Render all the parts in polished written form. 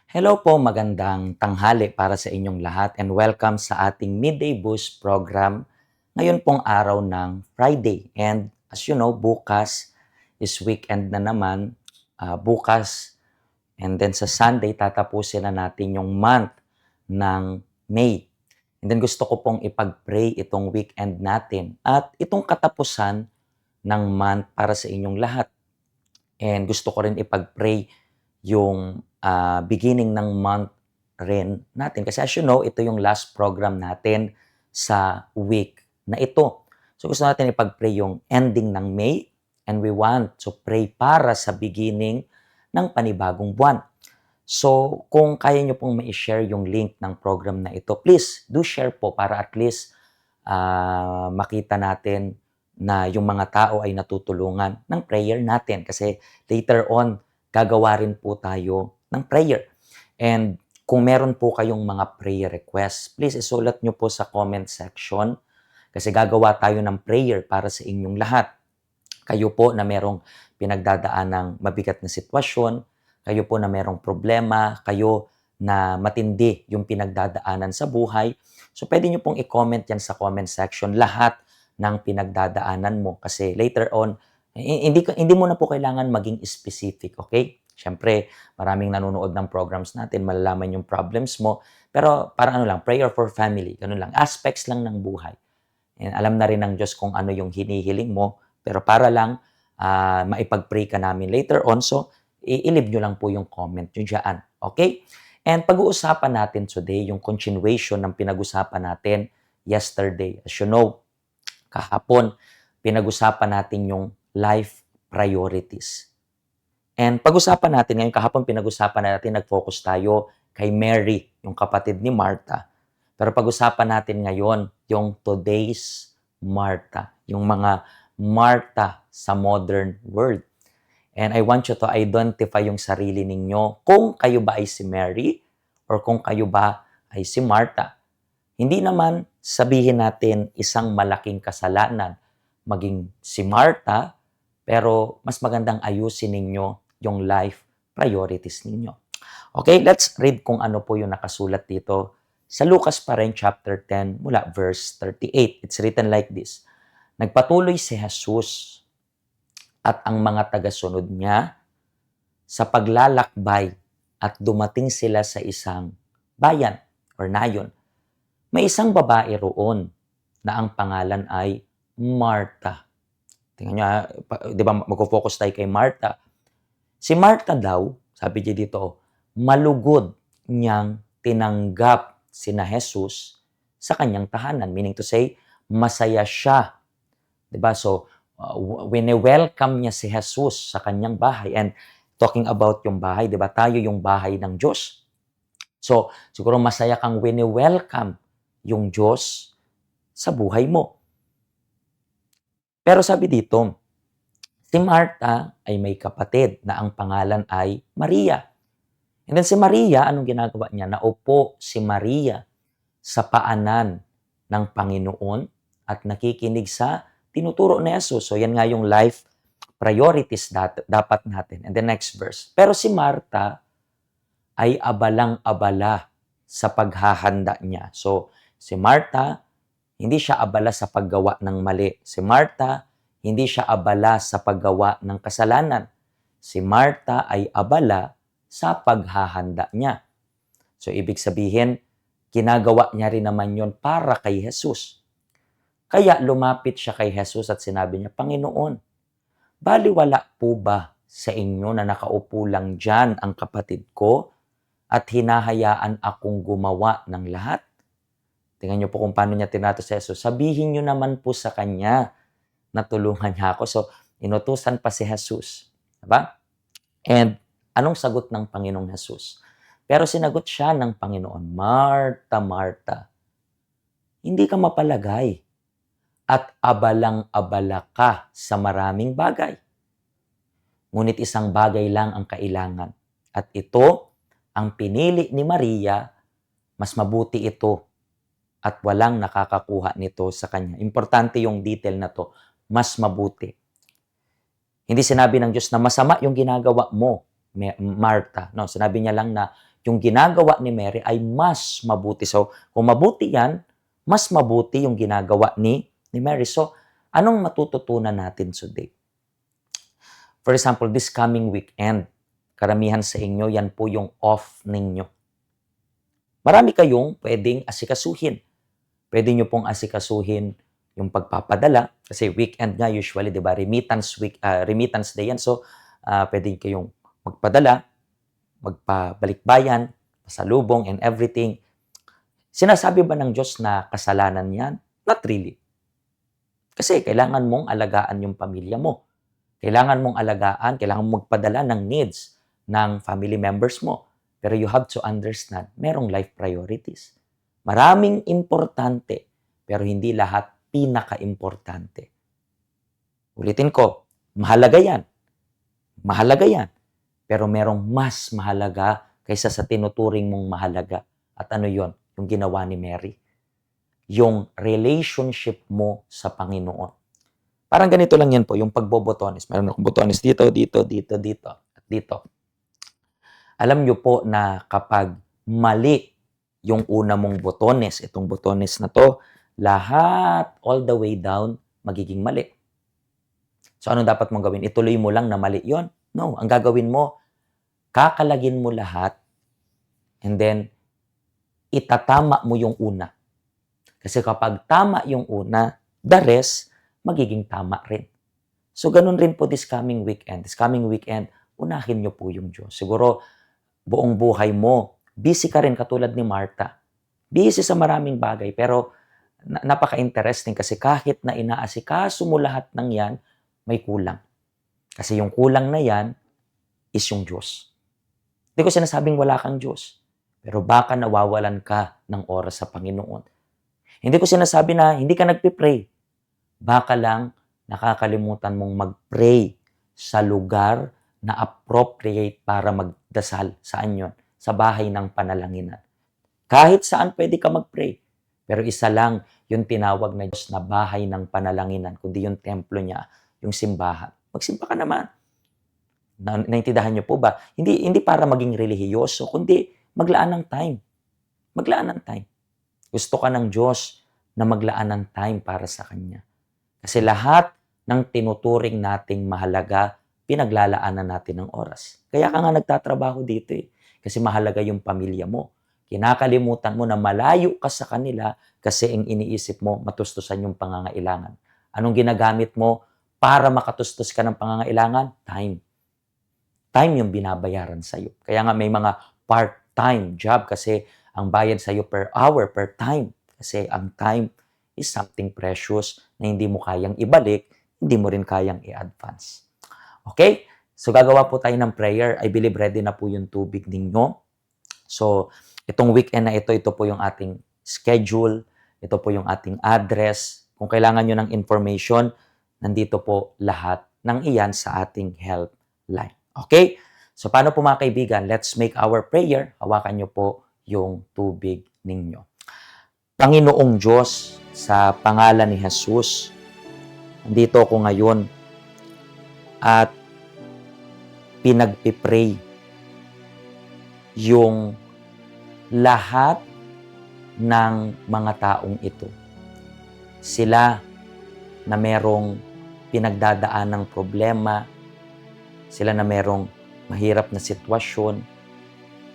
Hello po, magandang tanghali para sa inyong lahat and welcome sa ating Midday Boost program ngayon pong araw ng Friday. And as you know, bukas is weekend na naman. Bukas and then sa Sunday, tatapusin na natin yung month ng May. And then gusto ko pong ipag-pray itong weekend natin at itong katapusan ng month para sa inyong lahat. And gusto ko rin ipag-pray yung beginning ng month rin natin. Kasi as you know, ito yung last program natin sa week na ito. So gusto natin ipag-pray yung ending ng May and we want to pray para sa beginning ng panibagong buwan. So kung kaya nyo pong ma-share yung link ng program na ito, please do share po para at least makita natin na yung mga tao ay natutulungan ng prayer natin. Kasi later on, gagawa rin po tayo ng prayer. And kung meron po kayong mga prayer requests, please isulat nyo po sa comment section kasi gagawa tayo ng prayer para sa inyong lahat. Kayo po na merong pinagdadaan ng mabigat na sitwasyon, kayo po na merong problema, kayo na matindi yung pinagdadaanan sa buhay. So pwede nyo pong i-comment yan sa comment section lahat ng pinagdadaanan mo kasi later on, hindi mo na po kailangan maging specific, okay? Siyempre, maraming nanonood ng programs natin, malalaman yung problems mo. Pero parang ano lang, prayer for family, ganun lang. Aspects lang ng buhay. And alam na rin ng Diyos kung ano yung hinihiling mo. Pero para lang maipag-pray ka namin later on. So, i-leave nyo lang po yung comment nyo dyan. Okay? And pag-uusapan natin today yung continuation ng pinag-usapan natin yesterday. As you know, kahapon, pinag-usapan natin yung life priorities. And pag-usapan natin ngayon, kahapon pinag-usapan natin, nag-focus tayo kay Mary, yung kapatid ni Martha. Pero pag-usapan natin ngayon, yung today's Martha, yung mga Martha sa modern world. And I want you to identify yung sarili ninyo kung kayo ba ay si Mary or kung kayo ba ay si Martha. Hindi naman sabihin natin isang malaking kasalanan maging si Martha, pero mas magandang ayusin ninyo yung life priorities ninyo. Okay, let's read kung ano po yung nakasulat dito sa Lucas pa rin, chapter 10, mula verse 38. It's written like this. Nagpatuloy si Jesus at ang mga tagasunod niya sa paglalakbay at dumating sila sa isang bayan or nayon. May isang babae roon na ang pangalan ay Martha. Tingnan nyo, di ba mag-focus tayo kay Martha. Si Martha daw, sabi niya dito, malugod niyang tinanggap sina Jesus sa kanyang tahanan. Meaning to say, masaya siya. Di ba? So, wini-welcome niya si Jesus sa kanyang bahay. And talking about yung bahay, di ba? Tayo yung bahay ng Diyos. So, siguro masaya kang wini-welcome yung Diyos sa buhay mo. Pero sabi dito, si Martha ay may kapatid na ang pangalan ay Maria. And then si Maria, anong ginagawa niya? Naupo si Maria sa paanan ng Panginoon at nakikinig sa tinuturo ni Jesus. So yan nga yung life priorities dapat natin. And the next verse. Pero si Martha ay abalang-abala sa paghahanda niya. So si Martha, hindi siya abala sa paggawa ng mali. Si Martha, hindi siya abala sa paggawa ng kasalanan. Si Martha ay abala sa paghahanda niya. So, ibig sabihin, ginagawa niya rin naman yon para kay Jesus. Kaya lumapit siya kay Jesus at sinabi niya, Panginoon, baliwala po ba sa inyo na nakaupo lang dyan ang kapatid ko at hinahayaan akong gumawa ng lahat? Tingnan niyo po kung paano niya tinato si Jesus. Sabihin niyo naman po sa kanya na tulungan niya ako. So, inutusan pa si Jesus. Diba? And anong sagot ng Panginoong Jesus? Pero sinagot siya ng Panginoon, Martha, Martha, hindi ka mapalagay at abalang-abala ka sa maraming bagay. Ngunit isang bagay lang ang kailangan. At ito, ang pinili ni Maria, mas mabuti ito at walang nakakakuha nito sa kanya. Importante yung detail na to, mas mabuti. Hindi sinabi ng Diyos na masama yung ginagawa mo, Martha. No, sinabi niya lang na yung ginagawa ni Mary ay mas mabuti. So, kung mabuti yan, mas mabuti yung ginagawa ni Mary. So, anong matututunan natin today? For example, this coming weekend, karamihan sa inyo, yan po yung off ninyo. Marami kayong pwedeng asikasuhin. Pwede nyo pong asikasuhin yung pagpapadala. Kasi weekend nga usually, di ba? Remittance day yan. So, pwede kayong magpadala, magpabalikbayan, pasalubong, and everything. Sinasabi ba ng Diyos na kasalanan yan? Not really. Kasi kailangan mong alagaan yung pamilya mo. Kailangan mong alagaan, kailangan mong magpadala ng needs ng family members mo. Pero you have to understand, merong life priorities. Maraming importante, pero hindi lahat pinaka-importante. Ulitin ko, mahalaga yan. Mahalaga yan. Pero merong mas mahalaga kaysa sa tinuturing mong mahalaga. At ano yon? Yung ginawa ni Mary. Yung relationship mo sa Panginoon. Parang ganito lang yan po, yung pagbobotones. Meron akong botones dito, dito, dito, dito, at dito. Alam nyo po na kapag mali yung una mong botones, itong botones na to, lahat all the way down magiging mali. So ano dapat mong gawin? Ituloy mo lang na mali yon? No, ang gagawin mo, kakalagin mo lahat and then itatama mo yung una. Kasi kapag tama yung una, the rest magiging tama rin. So ganun rin po this coming weekend. This coming weekend, unahin nyo po yung Diyos. Siguro buong buhay mo, busy ka rin katulad ni Martha. Busy sa maraming bagay, pero napaka-interesting kasi kahit na inaasikaso mo lahat ng yan, may kulang. Kasi yung kulang na yan is yung Diyos. Hindi ko sinasabing wala kang Diyos, pero baka nawawalan ka ng oras sa Panginoon. Hindi ko sinasabi na hindi ka nagpipray. Baka lang nakakalimutan mong mag-pray sa lugar na appropriate para magdasal. Saan yon? Sa bahay ng panalanginan. Kahit saan pwede ka mag-pray. Pero isa lang yung tinawag na Diyos na bahay ng panalanginan, kundi yung templo niya, yung simbahan. Magsimba ka naman. Naintindihan niyo po ba? Hindi para maging relihiyoso, kundi maglaan ng time. Maglaan ng time. Gusto ka ng Diyos na maglaan ng time para sa Kanya. Kasi lahat ng tinuturing nating mahalaga, pinaglalaanan natin ng oras. Kaya ka nga nagtatrabaho dito eh. Kasi mahalaga yung pamilya mo. Kinakalimutan mo na malayo ka sa kanila kasi ang iniisip mo, matustusan yung pangangailangan. Anong ginagamit mo para makatustos ka ng pangangailangan? Time. Time yung binabayaran sa'yo. Kaya nga may mga part-time job kasi ang bayad sa'yo per hour, per time. Kasi ang time is something precious na hindi mo kayang ibalik, hindi mo rin kayang i-advance. Okay? So gagawa po tayo ng prayer. I believe ready na po yung tubig ninyo. So itong weekend na ito po yung ating schedule. Ito po yung ating address. Kung kailangan nyo ng information, nandito po lahat ng iyan sa ating helpline. Okay? So paano po mga kaibigan? Let's make our prayer. Hawakan nyo po yung tubig ninyo. Panginoong Diyos, sa pangalan ni Jesus, nandito ako ngayon at pinagpipray yung lahat ng mga taong ito. Sila na merong pinagdadaan ng problema, sila na merong mahirap na sitwasyon,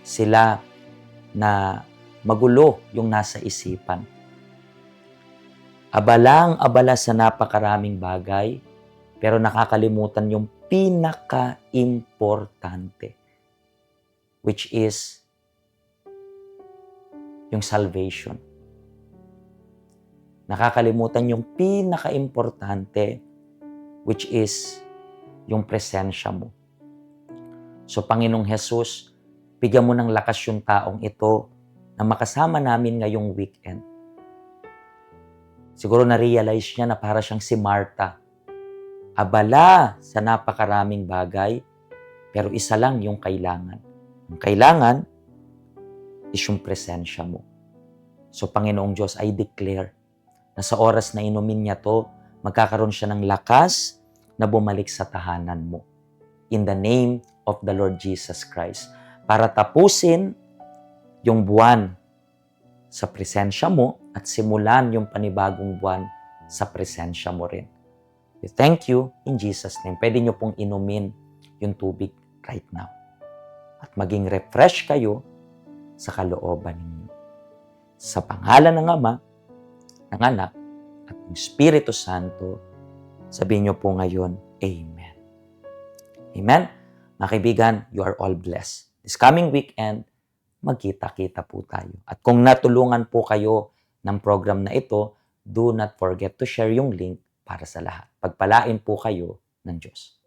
sila na magulo yung nasa isipan. Abalang-abala sa napakaraming bagay, pero nakakalimutan yung pinaka-importante, which is yung salvation. Nakakalimutan yung pinaka-importante, which is yung presensya mo. So, Panginoong Jesus, bigyan mo ng lakas yung taong ito na makasama namin ngayong weekend. Siguro na-realize niya na para siyang si Martha. Abala sa napakaraming bagay, pero isa lang yung kailangan. Ang kailangan is yung presensya mo. So, Panginoong Diyos, I declare na sa oras na inumin niya to, magkakaroon siya ng lakas na bumalik sa tahanan mo. In the name of the Lord Jesus Christ. Para tapusin yung buwan sa presensya mo at simulan yung panibagong buwan sa presensya mo rin. We thank you in Jesus' name. Pwede nyo pong inumin yung tubig right now. At maging refresh kayo sa kalooban ninyo. Sa pangalan ng Ama, ng Anak, at ng Espiritu Santo, sabihin nyo po ngayon, Amen. Amen? Mga kaibigan, you are all blessed. This coming weekend, magkita-kita po tayo. At kung natulungan po kayo ng program na ito, do not forget to share yung link para sa lahat. Pagpalain po kayo ng Diyos.